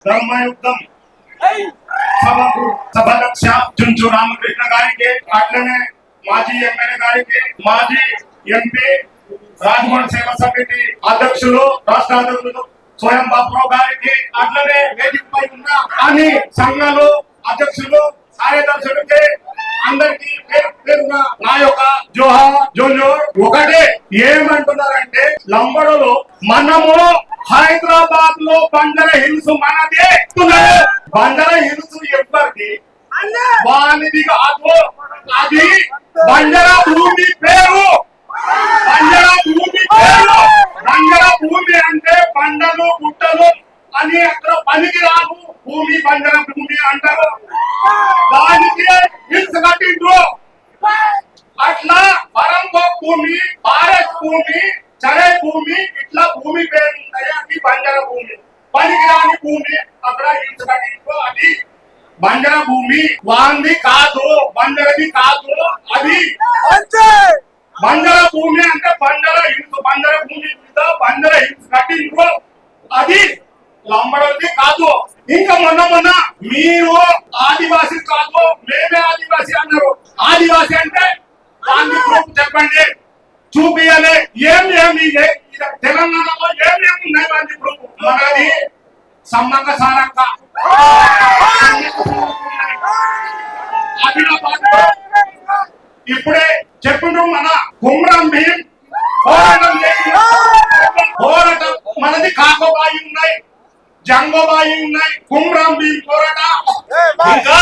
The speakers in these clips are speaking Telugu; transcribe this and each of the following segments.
ధర్మయుద్ధం సభకు సభాధ్యక్ష చుంచు రామకృష్ణ గారికి, అట్లనే మాజీ ఎమ్మెల్యే గారికి, మాజీ ఎంపీ రాజమోహన్ సేవా సమితి అధ్యక్షులు, రాష్ట్ర అధ్యక్షులు స్వయం బాబురావు గారికి, అట్లనే వేదికపై ఉన్న అన్ని సంఘాలు అధ్యక్షులు, కార్యదర్శులకి అందరికి పేరు పేరున నా యొక్క జోహార్. ఒకటే ఏమంటున్నారంటే, లంబడలో మనము హైదరాబాద్ లో బంజారా హిల్స్ మనదే. బంజారా హిల్స్ ఎవరికి వానిది కాదు, అది బంజారా భూమి పేరు. బంజారా భూమి పేరు. బంజారా భూమి అంటే బండలు గుట్టలు అని అక్కడ పనికి రాదు భూమి, బంజారా భూమి అంటారు. దానికి హిల్స్ కట్టిండ్రు. అట్లా పరంప భూమి, ఫారెస్ట్ భూమి, చరే భూమి, ఇట్లా భూమి పేరు ఉంటాయి. అది బంజారా భూమి. పనికి రాని భూమి అక్కడ హిల్స్ కట్టిండ్రు. అది బంజారా భూమి. వాంది కాదు, బంజారాది కాదు. అది బంజారా భూమి అంటే బంజారా హిల్స్. బంజారా భూమి మీద బంజారా హిల్స్ కట్టిండ్రు. అది లంబడది కాదు. ఇంకా మొన్న మీరు ఆదివాసి కాదు, మేమే ఆదివాసి అన్నారు. ఆదివాసి అంటే దాన్ని ప్రూఫ్ చెప్పండి, చూపియాలి. ఏమి తెలంగాణలో ఏమి ఉన్నాయి దాన్ని ప్రూఫ్? మనది సమ్మక్క సారక్క, ఇప్పుడే చెప్పుండ్రు మన కుమ్రం భీం పోరాటం మనది. కాకోబాయి ఉన్నాయి, జంగోబాయి ఉన్నాయి, కుమ్రం భీం పోరాటం. ఇంకా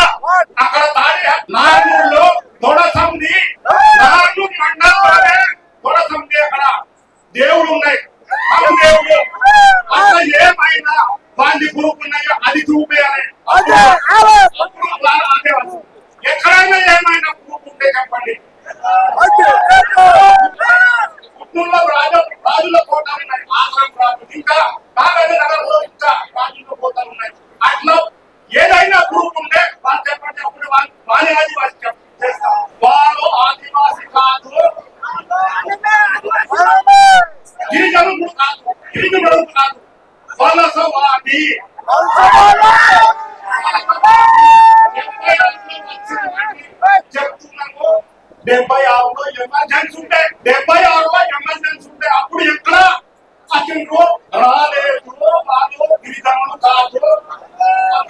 అక్కడ తాడి నార్నూరులో తొడసంది, నార్నూరు మండలంలోనే తొడసంది. అక్కడ దేవుడు ఉన్నాయి, దేవుడు. అక్కడ ఏమైనా వాంది గ్రూప్ ఉన్నాయో అది చూపేయాలి. ఎక్కడైనా ఏమైనా గ్రూప్ ఉంటే చెప్పండి. పుట్టూరులో రాజుల కోట ఉన్నాయి, ఆశ్రమ రాజు. ఇంకా కాగజ నగర్లో ఇంకా రాజుల కోటలు ఉన్నాయి. అట్లా ఏదైనా గ్రూప్ ఉంటే వాళ్ళు చెప్పండి. అప్పుడు వాళ్ళే ఆదివాసి చేస్తాం. వాళ్ళు ఆదివాసి కాదు, గిరిజనులు కాదు, గిరిజనులు కాదు, వలసవాది. చెప్తున్నాము. 76లో ఎమర్జెన్సీ ఉంటే, 76లో ఎమర్జెన్సీ ఉంటే అప్పుడు ఎక్కడ అసలు రాలేదు. వాళ్ళు గిరిజనులు కాదు,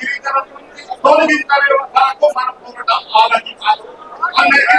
గిరిజనులు తొలగించలేదు కాదు. మన పోరాటం ఆగది కాదు. అందరికీ